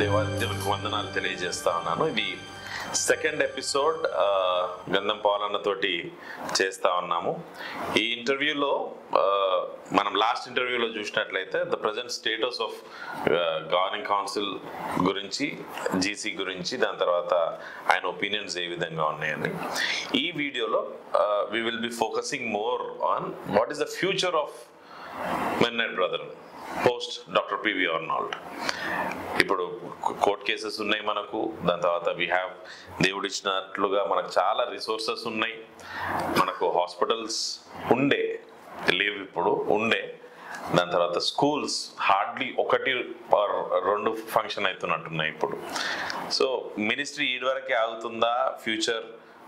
దేవునికి వందనాలు తెలియజేస్తా ఉన్నాను. ఇది సెకండ్ ఎపిసోడ్ గంధం పాలన్నతోటి చేస్తా ఉన్నాము. ఈ ఇంటర్వ్యూలో మనం లాస్ట్ ఇంటర్వ్యూలో చూసినట్లయితే the present status of governing council గురించి, జీసీ గురించి, దాని తర్వాత ఆయన ఒపీనియన్స్ ఏ విధంగా ఉన్నాయని. ఈ వీడియోలో we will be focusing more on what is the future of Mennonite Brethren post doctor PV Arnold. ఇప్పుడు కోర్ట్ కేసెస్ ఉన్నాయి మనకు, దాని తర్వాత వీ హ్యావ్ దేవుడు ఇచ్చినట్లుగా మనకు చాలా రిసోర్సెస్ ఉన్నాయి. మనకు హాస్పిటల్స్ లేవు, ఇప్పుడు ఉండే. దాని తర్వాత స్కూల్స్ హార్డ్లీ 1-2 ఫంక్షన్ అవుతున్నట్టున్నాయి ఇప్పుడు. సో మినిస్ట్రీ ఇదివరకే ఆగుతుందా, ఫ్యూచర్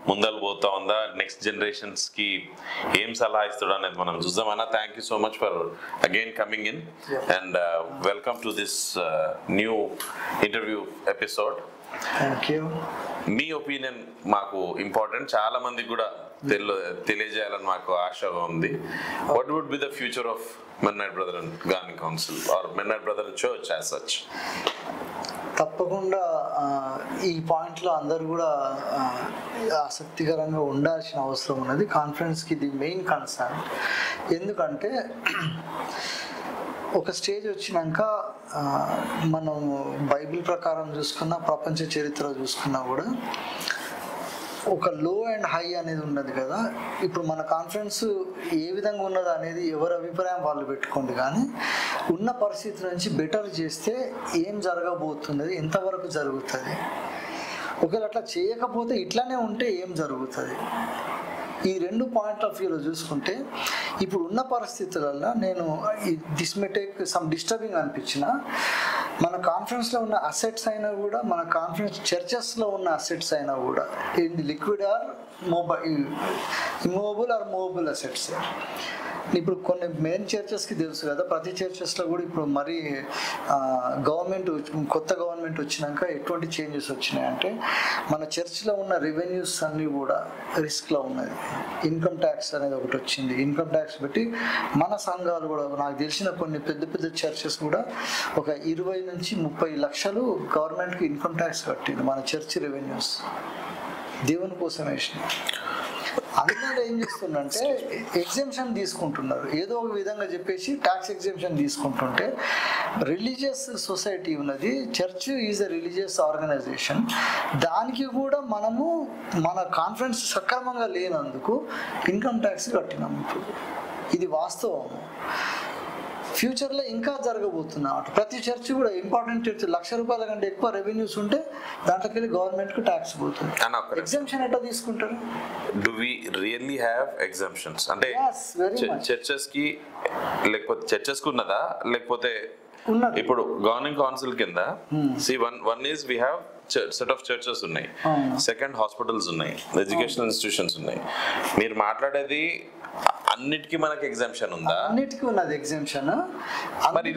ముందలు పోతా ఉందా, నెక్స్ట్ జనరేషన్స్ కి ఏం సలహా ఇస్తాడు అనేది మనం చూద్దాం. అన్న, thank you so much for again coming in and welcome to this new interview episode. Thank you. మీ ఒపీనియన్ మాకు ఇంపార్టెంట్, చాలా మందికి కూడా తెలియజేయాలని మాకు ఆశగా ఉంది. What would be the future of Mennonite Brethren Governing Council or Mennonite Brethren Church as such? తప్పకుండా ఈ పాయింట్లో అందరూ కూడా ఆసక్తికరంగా ఉండాల్సిన అవసరం ఉన్నది. కాన్ఫరెన్స్కి ఇది మెయిన్ కన్సర్న్. ఎందుకంటే ఒక స్టేజ్ వచ్చినాక మనం బైబిల్ ప్రకారం చూసుకున్నా, ప్రపంచ చరిత్ర చూసుకున్నా కూడా ఒక లో అండ్ హై అనేది ఉన్నది కదా. ఇప్పుడు మన కాన్ఫరెన్స్ ఏ విధంగా ఉన్నది అనేది ఎవరి అభిప్రాయం వాళ్ళు పెట్టుకోండి, కానీ ఉన్న పరిస్థితి నుంచి బెటర్ చేస్తే ఏం జరగబోతున్నది, ఎంతవరకు జరుగుతుంది, ఒకవేళ అట్లా చేయకపోతే ఇట్లానే ఉంటే ఏం జరుగుతుంది, ఈ 2 పాయింట్ ఆఫ్ వ్యూలో చూసుకుంటే ఇప్పుడు ఉన్న పరిస్థితులలో నేను this may take some disturbing అనిపించిన, మన కాన్ఫరెన్స్లో ఉన్న అసెట్స్ అయినా కూడా, మన కాన్ఫరెన్స్ చర్చెస్లో ఉన్న అసెట్స్ అయినా కూడా ఇది liquid or immovable or movable assets. ఇప్పుడు కొన్ని మెయిన్ చర్చెస్కి తెలుసు కదా, ప్రతి చర్చెస్లో కూడా ఇప్పుడు మరీ కొత్త గవర్నమెంట్ వచ్చినాక ఎటువంటి చేంజెస్ వచ్చినాయంటే మన చర్చ్లో ఉన్న రెవెన్యూస్ అన్నీ కూడా రిస్క్లో ఉన్నది. ఇన్కమ్ ట్యాక్స్ అనేది ఒకటి వచ్చింది. ఇన్కమ్ ట్యాక్స్ పెట్టి మన సంఘాలు కూడా, నాకు తెలిసిన కొన్ని పెద్ద పెద్ద చర్చెస్ కూడా ఒక 20 నుంచి 30 లక్షలు గవర్నమెంట్కి ఇన్కమ్ ట్యాక్స్ కట్టింది. మన చర్చ్ రెవెన్యూస్ దేవుని కోసం వేసినాయి. అందరూ ఏం చేస్తుందంటే ఎగ్జెంప్షన్ తీసుకుంటున్నారు, ఏదో ఒక విధంగా చెప్పేసి ట్యాక్స్ ఎగ్జెంప్షన్ తీసుకుంటుంటే రిలీజియస్ సొసైటీ ఉన్నది, church is a religious organization, దానికి కూడా మనము మన కాన్ఫరెన్స్ సక్రమంగా లేనందుకు ఇన్కమ్ ట్యాక్స్ కట్టినాం. ఇప్పుడు ఇది వాస్తవం. ఫ్యూచర్లో ఇంకా జరగబోతున్నా ప్రతి చర్చ్ కూడా, ఇంపార్టెంట్ చర్చ్ ₹1,00,000 కంటే ఎక్కువ రెవెన్యూస్ ఉంటే దాంట్లోకి వెళ్ళి గవర్నమెంట్కి ట్యాక్స్ పోతుంది. ఎగ్జామ్షన్ ఎట్లా తీసుకుంటారు? Do we really have exemptions? అంటే చర్చెస్ కి, లేకపోతే చర్చెస్ కు ఉన్నదా, లేకపోతే ఇప్పుడు గవర్నింగ్ కౌన్సిల్ కింద one is we have set of churches ఉన్నాయి, సెకండ్ హాస్పిటల్స్ ఉన్నాయి, ఎడ్యుకేషనల్ ఇన్స్టిట్యూషన్స్ ఉన్నాయి. మీరు మాట్లాడేది అన్నిటికీ మనకి ఎగ్జామ్షన్ ఉందా? అన్నిటికీ ఉన్నది ఎగ్జామ్షన్. మరి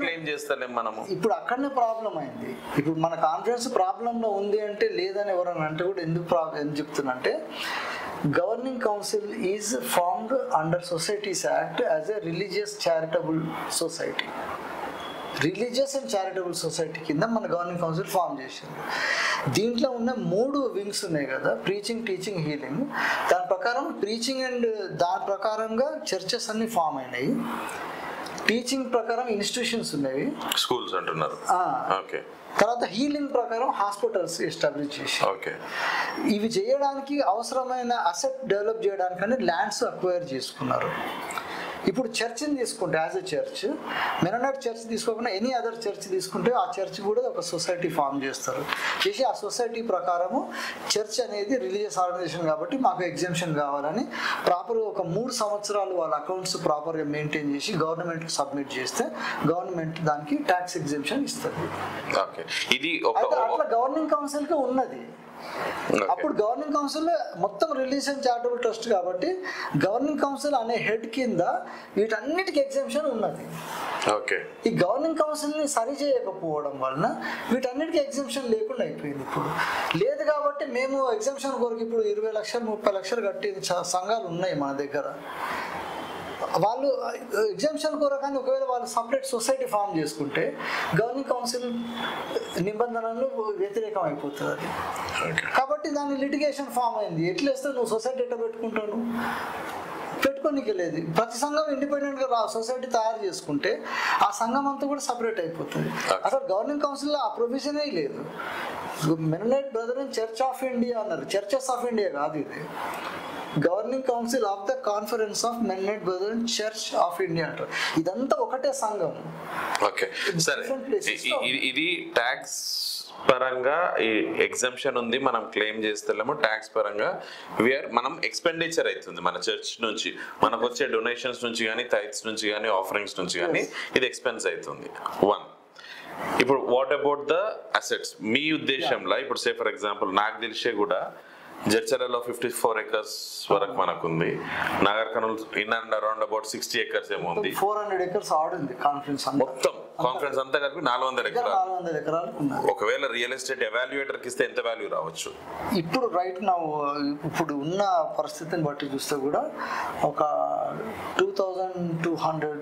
క్లెయిమ్ చేస్తలేం మనము. ఇప్పుడు అక్కడనే ప్రాబ్లం అయింది. ఇప్పుడు మన కాన్ఫరెన్స్ ప్రాబ్లంలో ఉంది అంటే లేదని ఎవరన్నా అంటే కూడా ఎందుకు చెప్తున్నా అంటే, governing council is formed under societies act as a religious charitable society. Religious and charitable society కింద మన గవర్నింగ్ కౌన్సిల్ ఫామ్ చేసింది. దీంట్లో ఉన్న 3 వింగ్స్ ఉన్నాయి కదా, ప్రీచింగ్, టీచింగ్, హీలింగ్. దాని ప్రకారం ప్రీచింగ్ అండ్ దాని ప్రకారంగా చర్చెస్ అన్ని ఫామ్ అయినాయి. టీచింగ్ ప్రకారం ఇన్స్టిట్యూషన్స్ ఉన్నాయి, స్కూల్స్ అంటున్నారు. తర్వాత హీలింగ్ ప్రకారం హాస్పిటల్స్ ఎస్టాబ్లిష్ చేసి, ఇవి చేయడానికి అవసరమైన అసెట్ డెవలప్ చేయడానికని ల్యాండ్స్ అక్వైర్ చేసుకున్నారు. ఇప్పుడు చర్చ్ని తీసుకుంటే, as a church, Mennonite church తీసుకోకుండా ఎనీ అదర్ చర్చ్ తీసుకుంటే ఆ చర్చ్ కూడా ఒక సొసైటీ ఫామ్ చేస్తారు. చేసి ఆ సొసైటీ ప్రకారము చర్చ్ అనేది రిలీజియస్ ఆర్గనైజేషన్ కాబట్టి మాకు ఎగ్జామ్షన్ కావాలని ప్రాపర్గా ఒక 3 సంవత్సరాలు వాళ్ళ అకౌంట్స్ ప్రాపర్గా మెయింటైన్ చేసి గవర్నమెంట్కి సబ్మిట్ చేస్తే గవర్నమెంట్ దానికి ట్యాక్స్ ఎగ్జామ్షన్ ఇస్తుంది. అట్లా గవర్నింగ్ కౌన్సిల్కి ఉన్నది. అప్పుడు గవర్నింగ్ కౌన్సిల్ మొత్తం రిలీజియస్ చారిటబుల్ ట్రస్ట్ కాబట్టి గవర్నింగ్ కౌన్సిల్ అనే హెడ్ కింద వీటన్నిటికీ ఎగ్జామ్షన్ ఉన్నది. ఈ గవర్నింగ్ కౌన్సిల్ ని సరి చేయకపోవడం వలన వీటన్నిటికీ ఎగ్జామ్షన్ లేకుండా అయిపోయింది. ఇప్పుడు లేదు కాబట్టి మేము ఎగ్జామ్షన్ కొరకు ఇప్పుడు 20 లక్షలు 30 లక్షలు కట్టే సంఘాలు ఉన్నాయి మన దగ్గర. వాళ్ళు ఎగ్జామ్షన్ కొరకని ఒకవేళ వాళ్ళు సపరేట్ సొసైటీ ఫామ్ చేసుకుంటే గవర్నింగ్ కౌన్సిల్ నిబంధనలు వ్యతిరేకం అయిపోతుంది అది. కాబట్టి దాని లిటిగేషన్ ఫామ్ అయింది. ఎట్లా వేస్తే నువ్వు సొసైటీ ఎట్లా పెట్టుకుంటాను, పెట్టుకోనికి లేదు. ప్రతి సంఘం ఇండిపెండెంట్గా సొసైటీ తయారు చేసుకుంటే ఆ సంఘం అంతా కూడా సపరేట్ అయిపోతుంది. అసలు గవర్నింగ్ కౌన్సిల్లో ఆ ప్రొవిజనే లేదు. Mennonite brethren church of India అన్నారు, చర్చెస్ ఆఫ్ ఇండియా కాదు ఇది. Governing council of the conference of Mennonite brethren church of India అంటారు. ఇదంతా ఒకటే సంఘం. ఓకే సరే, ఇది ట్యాక్స్ పరంగా ఈ ఎగ్జంప్షన్ ఉంది, మనం క్లెయిమ్ చేస్తలేము. ట్యాక్స్ పరంగా మనం ఎక్స్పెండిచర్ అవుతుంది మన చర్చ్ నుంచి, మనకు వచ్చే డొనేషన్స్ నుంచి కానీ, థైట్స్ నుంచి కానీ, ఆఫరింగ్స్ నుంచి కానీ ఇది ఎక్స్పెన్స్ అవుతుంది. 1. ఇప్పుడు వాట్ అబౌట్ ద అసెట్స్ మీ ఉద్దేశంలో? ఇప్పుడు సే ఫర్ ఎగ్జాంపుల్ నాకు తెలిసే కూడా జడ్చర్లలో 54 acres వరకు మనకుంది. Nagar Kurnool in and around about 60 acres ఏమో ఉంది. 400 acres ఆడుంది కాన్ఫరెన్స్ మొత్తం కాన్ఫరెన్స్ అంతా కలిపి 400 ఎకరాలు. ఒకవేళ రియల్ ఎస్టేట్ ఎవాల్యుయేటర్ కి ఇస్తే ఎంత వాల్యూ రావచ్చు? ఇప్పుడు రైట్ నా ఇప్పుడు ఉన్న పరిస్థితిని బట్టి చూస్తే కూడా ఒక 2200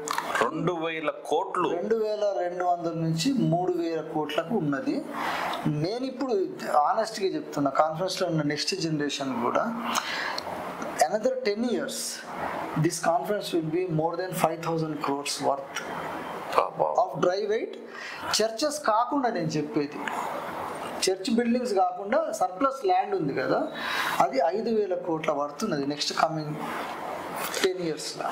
2,000 కోట్లు 2200 నుంచి 3000 కోట్లకు ఉన్నది. నేను ఇప్పుడు ఆనెస్ట్గా చెప్తున్నా, కాన్ఫరెన్స్ లో ఉన్న నెక్స్ట్ జనరేషన్ కూడా another 10 years this conference will be more than 5,000 crores worth of dry weight. Churches కాకుండా నేను చెప్పేది, చర్చ్ బిల్డింగ్స్ కాకుండా సర్ప్లస్ ల్యాండ్ ఉంది కదా, అది 5,000 కోట్ల వర్త్ ఉన్నది నెక్స్ట్ కమింగ్ 10 years లా.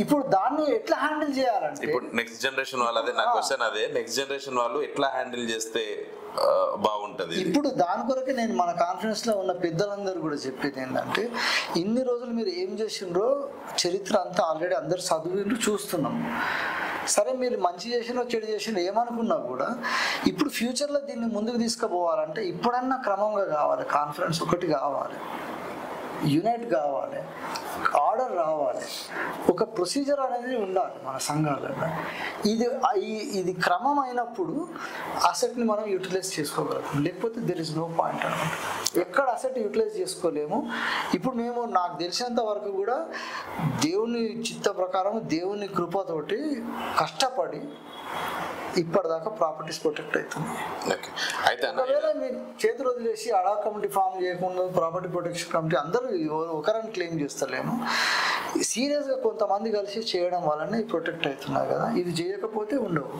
ఇప్పుడు దాన్ని ఎట్లా హ్యాండిల్ చేయాలంటే, ఇప్పుడు నెక్స్ట్ జనరేషన్ వాళ్ళు, అదే నా క్వశ్చన్, అదే నెక్స్ట్ జనరేషన్ వాళ్ళు ఎట్లా హ్యాండిల్ చేస్తే బాగుంటది? ఇప్పుడు దాని కొరకే నేను మన కాన్ఫరెన్స్ లో ఉన్న పెద్దలందరూ కూడా చెప్పేది ఏంటంటే, ఇన్ని రోజులు మీరు ఏం చేసిండ్రో చరిత్ర అంతా ఆల్రెడీ అందరు చదువులు చూస్తున్నాం. సరే మీరు మంచి చేసినో చెడు చేసినో ఏమనుకున్నా కూడా ఇప్పుడు ఫ్యూచర్లో దీన్ని ముందుకు తీసుకుపోవాలంటే ఇప్పుడన్నా క్రమంగా కావాలి. కాన్ఫరెన్స్ ఒకటి కావాలి, యునైట్ కావాలి, ఆర్డర్ రావాలి, ఒక ప్రొసీజర్ అనేది ఉండాలి మన సంఘాలలో. ఇది క్రమం అయినప్పుడు అసెట్ని మనం యూటిలైజ్ చేసుకోగలం, లేకపోతే దెర్ ఇస్ నో పాయింట్ అనమాట. ఎక్కడ అసెట్ యూటిలైజ్ చేసుకోలేము. ఇప్పుడు మేము నాకు తెలిసినంత వరకు కూడా దేవుని చిత్త ప్రకారం, దేవుని కృపతోటి కష్టపడి ఇప్పటిదాకా ప్రాపర్టీస్ ప్రొటెక్ట్ అవుతుంది. ఒకవేళ మీరు చేతులు వదిలేసి అడా కమిటీ ఫామ్ చేయకుండా ప్రాపర్టీ ప్రొటెక్షన్ కమిటీ అందరూ ఒకరని క్లెయిమ్ చేస్తలేము. సీరియస్గా కొంతమంది కలిసి చేయడం వల్లనే ప్రొటెక్ట్ అవుతున్నారు కదా. ఇది చేయకపోతే ఉండవు.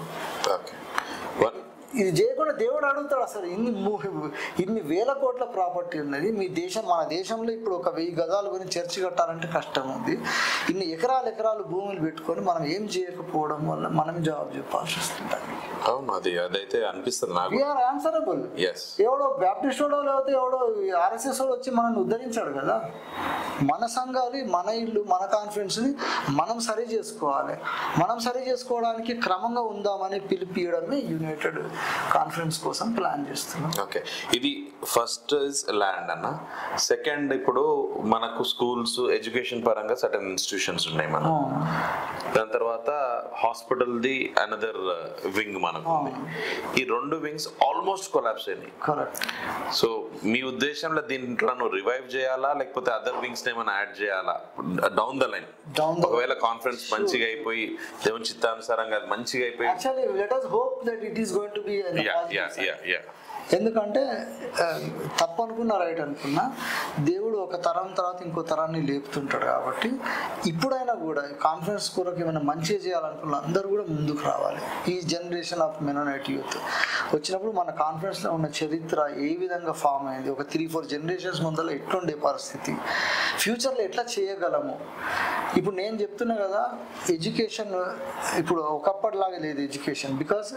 ఇది చేయకుండా దేవుడు అడుగుతాడు, అసలు ఇన్ని వేల కోట్ల ప్రాపర్టీ ఉన్నది మీ దేశం, మన దేశంలో ఇప్పుడు ఒక 1000 గజాల గురించి చర్చి కట్టాలంటే కష్టం ఉంది. ఇన్ని ఎకరాలు భూములు పెట్టుకొని మనం ఏం చేయకపోవడం వల్ల మనం జవాబు చెప్పాల్సి వస్తుంది. అవును, అదైతే అనిపిస్తుంది నాకు. We are answerable. ఎవడో బ్యాప్టిస్ట్ వాడో లేకపోతే ఎవడో RSS వాడు వచ్చి మనల్ని ఉద్ధరించాడు కదా. మన సంఘాలు, మన ఇల్లు, మన కాన్ఫరెన్స్ని మనం సరి చేసుకోవాలి. మనం సరి చేసుకోవడానికి క్రమంగా ఉందామని పిలిపియడమే యునైటెడ్ కాన్ఫరెన్స్ కోసం ప్లాన్ చేస్తున్నాం. ఓకే, ఇది ఫస్ట్ ఇస్ ల్యాండ్ అన్న. సెకండ్, ఇప్పుడు మనకు స్కూల్స్, ఎడ్యుకేషన్ పరంగా సర్టన్ ఇన్స్టిట్యూషన్స్ ఉన్నాయి మనం. దాని తర్వాత హాస్పిటల్ ది అనదర్ వింగ్ మనకు ఉంది. ఈ 2 వింగ్స్ ఆల్మోస్ట్ కొలాప్స్ అయినాయి. సో మీ ఉద్దేశంలో దీంట్లో రివైవ్ చేయాలా, లేకపోతే అదర్ వింగ్స్ ఏమైనా యాడ్ చేయాలా డౌన్ ద లైన్? ఒకవేళ కాన్ఫరెన్స్ మంచిగా అయిపోయి దేవుని చిత్తానుసారంగా మంచిగా అయిపోయి, actually let us hope that it is going to be ఎందుకంటే తప్పు అనుకున్నా రైట్ అనుకున్నా దేవుడు ఒక తరం తర్వాత ఇంకో తరాన్ని లేపుతుంటాడు. కాబట్టి ఇప్పుడైనా కూడా కాన్ఫరెన్స్ కొరకు ఏమైనా మంచిగా చేయాలనుకున్న అందరూ కూడా ముందుకు రావాలి. ఈ జనరేషన్ ఆఫ్ మెననైట్ యూత్ వచ్చినప్పుడు మన కాన్ఫరెన్స్లో ఉన్న చరిత్ర ఏ విధంగా ఫామ్ అయింది, ఒక 3-4 జనరేషన్స్ ముందర ఎట్లుండే పరిస్థితి, ఫ్యూచర్లో ఎట్లా చేయగలము. ఇప్పుడు నేను చెప్తున్నా కదా, ఎడ్యుకేషన్ ఇప్పుడు ఒకప్పటిలాగా లేదు ఎడ్యుకేషన్. బికాస్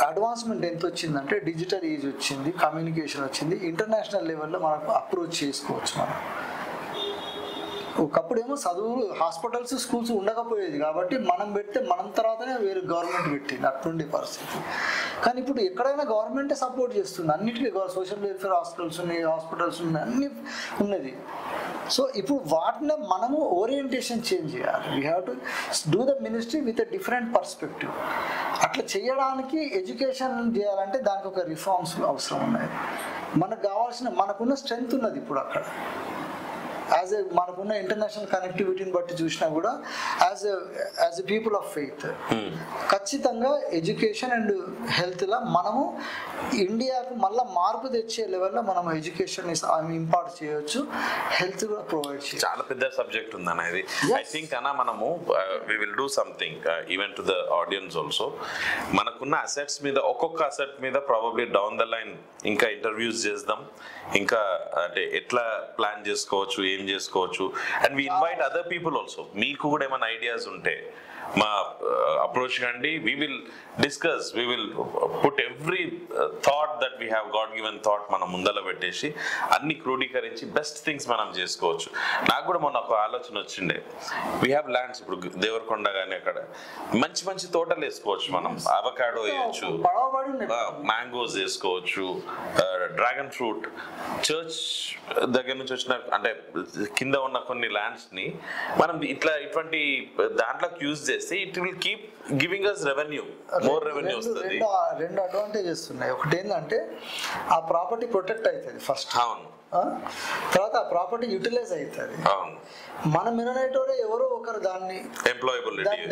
అడ్వాన్స్మెంట్ ఎంత వచ్చిందంటే డిజిటల్ ఏజ్ వచ్చింది, కమ్యూనికేషన్ వచ్చింది, ఇంటర్నేషనల్ లెవెల్లో మనకు అప్రోచ్ చేసుకోవచ్చు. మనం ఒకప్పుడేమో చదువులు, హాస్పిటల్స్, స్కూల్స్ ఉండకపోయేది కాబట్టి మనం పెడితే మనం తర్వాతనే వేరే గవర్నమెంట్ పెట్టింది, అట్లుండే పరిస్థితి. కానీ ఇప్పుడు ఎక్కడైనా గవర్నమెంటే సపోర్ట్ చేస్తుంది అన్నిటికీ. సోషల్ వెల్ఫేర్ హాస్పిటల్స్ ఉన్నాయి, హాస్పిటల్స్ ఉన్నాయి, అన్నీ ఉన్నది. సో ఇప్పుడు వాటిని మనము ఓరియంటేషన్ చేంజ్ చేయాలి. We have to do the ministry with a different perspective. అట్లా చేయడానికి ఎడ్యుకేషన్ చేయాలంటే దానికి ఒక రిఫార్మ్స్ అవసరం ఉన్నాయి. మనకు కావాల్సిన, మనకున్న స్ట్రెంగ్త్ ఉన్నది ఇప్పుడు అక్కడ. యాజ్ ఎ మనకున్న ఇంటర్నేషనల్ కనెక్టివిటీని బట్టి చూసినా కూడా as a people of faith ఖచ్చితంగా ఎడ్యుకేషన్ అండ్ హెల్త్ లా మనము ఇండియాకు మళ్ళీ మార్పు తెచ్చే లెవెల్లో మనం ఎడ్యుకేషన్ ఇంపార్ట్ చేయొచ్చు, హెల్త్ కూడా ప్రొవైడ్ చేయొచ్చు. చాలా పెద్ద సబ్జెక్ట్ ఉంది అన్న ఇది. ఐ థింక్ అన్న మనము we will do something even to the audience also. మనకున్న అసెట్స్ మీద ఒక్కొక్క అసెట్ మీద ప్రాబబ్లీ డౌన్ ద లైన్ ఇంకా ఇంటర్వ్యూస్ చేద్దాం, ఇంకా అంటే ఎట్లా ప్లాన్ చేసుకోవచ్చు, ఏం చేసుకోవచ్చు. And we invite other people also. మీకు కూడా ఏమైనా ఐడియాస్ ఉంటే మా అప్రోచ్ కండి. We will discuss, we will put every thought that we have God given thought మనం ముందర పెట్టేసి అన్ని క్రోడీకరించి బెస్ట్ థింగ్స్ మనం చేసుకోవచ్చు. నాకు కూడా మొన్న ఒక ఆలోచన వచ్చిండే, వీ హ్యావ్ ల్యాండ్స్. ఇప్పుడు దేవరకొండ కానీ అక్కడ మంచి మంచి తోటలు వేసుకోవచ్చు మనం. అవకాడో వేయచ్చు, మ్యాంగోస్ వేసుకోవచ్చు, డ్రాగన్ ఫ్రూట్. చర్చ్ దగ్గర నుంచి వచ్చిన అంటే కింద ఉన్న కొన్ని ల్యాండ్స్ ని మనం ఇటువంటి దాంట్లోకి యూజ్ చేస్తే it will keep giving us revenue, more revenue వస్తుంది. రెండు అడ్వాంటేజెస్ ఉన్నాయి. ఒకటి ఏంటంటే ఆ ప్రాపర్టీ ప్రొటెక్ట్ అవుతుంది ఫస్ట్, అవును. తర్వాత ఆ ప్రాపర్టీ యూటిలైజ్ అవుతుంది. అవును, మన మినరేటోరే ఎవరో ఒకరు దాన్ని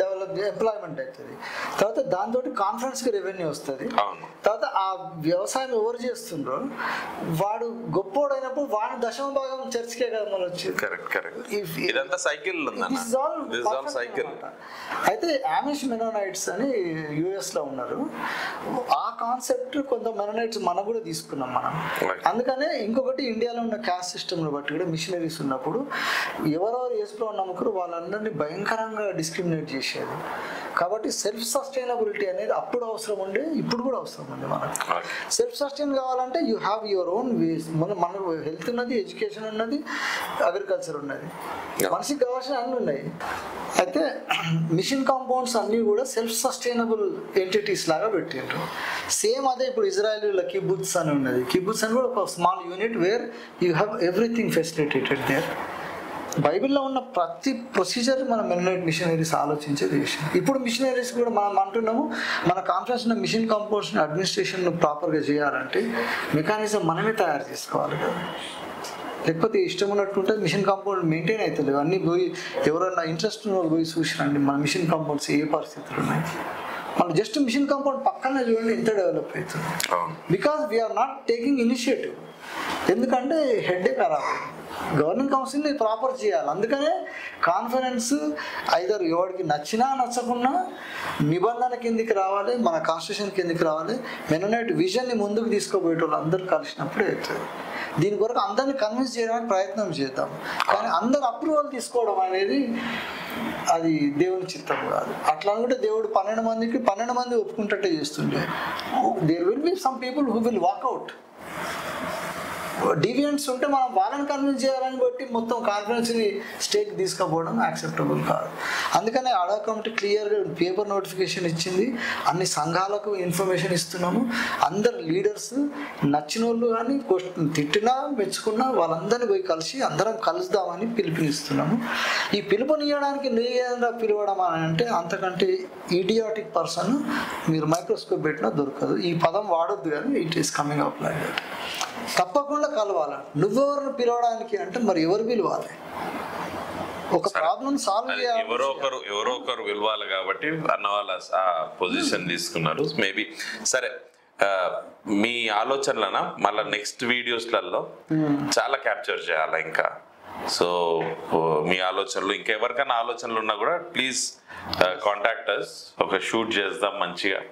డెవలప్ ఎంప్లాయ్మెంట్ అవుతుంది. తర్వాత దాంతో కాన్ఫరెన్స్ కి రెవెన్యూ వస్తుంది. తర్వాత ఆ వ్యవసాయం ఎవరు చేస్తుండ్రో వాడు గొప్పోడైనప్పుడు వాడి దశమ భాగం చర్చికే కదా మనం వచ్చేది. అయితే ఆమిష్ మెనోనైట్స్ అని యుఎస్ లో ఉన్నారు. ఆ కాన్సెప్ట్ కొంత మెనోనైట్స్ మనం కూడా తీసుకున్నాం మనం. అందుకనే ఇంకొకటి ఇండియాలో ఉన్న క్యాస్ట్ సిస్టమ్ బట్టి కూడా మిషనరీస్ ఉన్నప్పుడు ఎవరెవరు యేసులో నమ్మకరు వాళ్ళందరినీ భయంకరంగా డిస్క్రిమినేట్ చేసేది. కాబట్టి సెల్ఫ్ సస్టైనబిలిటీ అనేది అప్పుడు అవసరం ఉండే, ఇప్పుడు కూడా అవసరం ఉంది. మనకు సెల్ఫ్ సస్టైన్ కావాలంటే you have your own ways. మనకు హెల్త్ ఉన్నది, ఎడ్యుకేషన్ ఉన్నది, అగ్రికల్చర్ ఉన్నది, మనిషికి కావాల్సిన అన్నీ ఉన్నాయి. అయితే మిషన్ కాంపౌండ్స్ అన్నీ కూడా సెల్ఫ్ సస్టైనబుల్ ఎంటిటీస్ లాగా పెట్టిండ్రు. సేమ్ అదే ఇప్పుడు ఇజ్రాయెల్ కిబుత్స్ అని ఉన్నది. కిబుత్స్ అని కూడా ఒక small unit where you have everything facilitated there. బైబిల్లో ఉన్న ప్రతి ప్రొసీజర్ మన మెనోనైట్ మిషనరీస్ ఆలోచించేది విషయం. ఇప్పుడు మిషనరీస్ కూడా మనం అంటున్నాము, మన కాన్ఫరెన్స్ ఉన్న మిషన్ కాంపౌండ్స్ని అడ్మినిస్ట్రేషన్ ప్రాపర్గా చేయాలంటే మెకానిజం మనమే తయారు చేసుకోవాలి కదా. లేకపోతే ఇష్టం ఉన్నట్టుంటే మిషన్ కాంపౌండ్ మెయింటైన్ అవుతుంది. అన్నీ పోయి ఎవరన్నా ఇంట్రెస్ట్ ఉన్న వాళ్ళు పోయి చూసిరండి మన మిషన్ కాంపౌండ్స్ ఏ పరిస్థితులు ఉన్నాయి. మనం జస్ట్ మిషన్ కాంపౌండ్ పక్కనే చూడండి ఎంత డెవలప్ అవుతుంది. Because we're not taking initiative. ఎందుకంటే హెడ్ఏక్ ఖరాబ్. గవర్నింగ్ కౌన్సిల్ని ప్రాపర్ చేయాలి. అందుకనే కాన్ఫరెన్స్ ఐదర్ ఎవరికి నచ్చినా నచ్చకున్నా నిబంధన కిందికి రావాలి, మన కాన్స్టిట్యూషన్ కిందికి రావాలి. మెనోనైట్ విజన్ని ముందుకు తీసుకోబోయేటోళ్ళు అందరూ కలిసినప్పుడే అవుతుంది. దీని కొరకు అందరినీ కన్విన్స్ చేయడానికి ప్రయత్నం చేద్దాం. కానీ అందరు అప్రూవల్ తీసుకోవడం అనేది అది దేవుని చిత్తం కాదు. అట్లా అనుకుంటే దేవుడు 12 మందికి 12 మంది ఒప్పుకుంటట్టే చేస్తుండే. There will be some people who will walk out. Deviants ఉంటే మనం వాళ్ళని కన్విన్స్ చేయాలని బట్టి మొత్తం కాన్ఫరెన్స్ని స్టేక్ తీసుకుపోవడం యాక్సెప్టబుల్ కాదు. అందుకనే అడా కమిటీ క్లియర్గా పేపర్ నోటిఫికేషన్ ఇచ్చింది. అన్ని సంఘాలకు ఇన్ఫర్మేషన్ ఇస్తున్నాము. అందరు లీడర్స్ నచ్చిన వాళ్ళు కానీ తిట్టినా మెచ్చుకున్నా వాళ్ళందరినీ పోయి కలిసి అందరం కలుద్దామని పిలుపునిస్తున్నాము. ఈ పిలుపునియడానికి నేనేంద్ర పిలవడం అని అంటే అంతకంటే ఈడియాటిక్ పర్సన్ మీరు మైక్రోస్కోప్ పెట్టినా దొరకదు. ఈ పదం వాడొద్దు కానీ it is coming up like that. తప్పకుండా కలవాలి. నువ్వెవరిని పిలవడానికి అంటే మరి ఎవరు పిలవాలి? ఒక ప్రాబ్లం సాల్వ్ చేయాలి, ఎవరో ఒకరు పిలవాలి. కాబట్టి అన్న వాళ్ళ ఆ పొజిషన్ తీసుకున్నారు. మేబీ సరే, మీ ఆలోచనలన మళ్ళీ నెక్స్ట్ వీడియోస్లలో చాలా క్యాప్చర్ చేయాలి ఇంకా. సో మీ ఆలోచనలు ఇంకా ఎవరికైనా ఆలోచనలు ఉన్నా కూడా ప్లీజ్ కాంటాక్ట్ us. ఒక షూట్ చేద్దాం మంచిగా.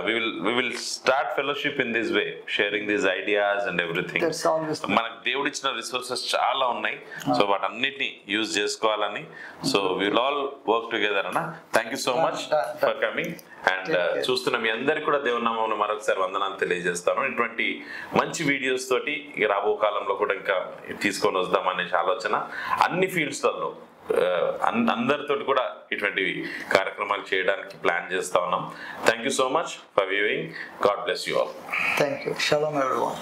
We will start fellowship in this way, sharing these ideas and everything. మనకు దేవుడు ఇచ్చిన రిసోర్సెస్ చాలా ఉన్నాయి. సో వాటన్నిటిని యూజ్ చేసుకోవాలని. So we will all work together అన్న. Thank you so much for coming. And చూస్తున్న మీ అందరికి కూడా దేవుని నామమున మరొకసారి వందనాలు తెలియజేస్తాను. ఇటువంటి మంచి వీడియోస్ తోటి రాబో కాలంలో కూడా ఇంకా తీసుకొని వద్దామనే ఆలోచన అన్ని ఫీల్డ్స్లలో అందరితో కూడా ఇటువంటి కార్యక్రమాలు చేయడానికి ప్లాన్ చేస్తా ఉన్నాం. Thank you so much for viewing. God bless you all. Thank you. Shalom everyone.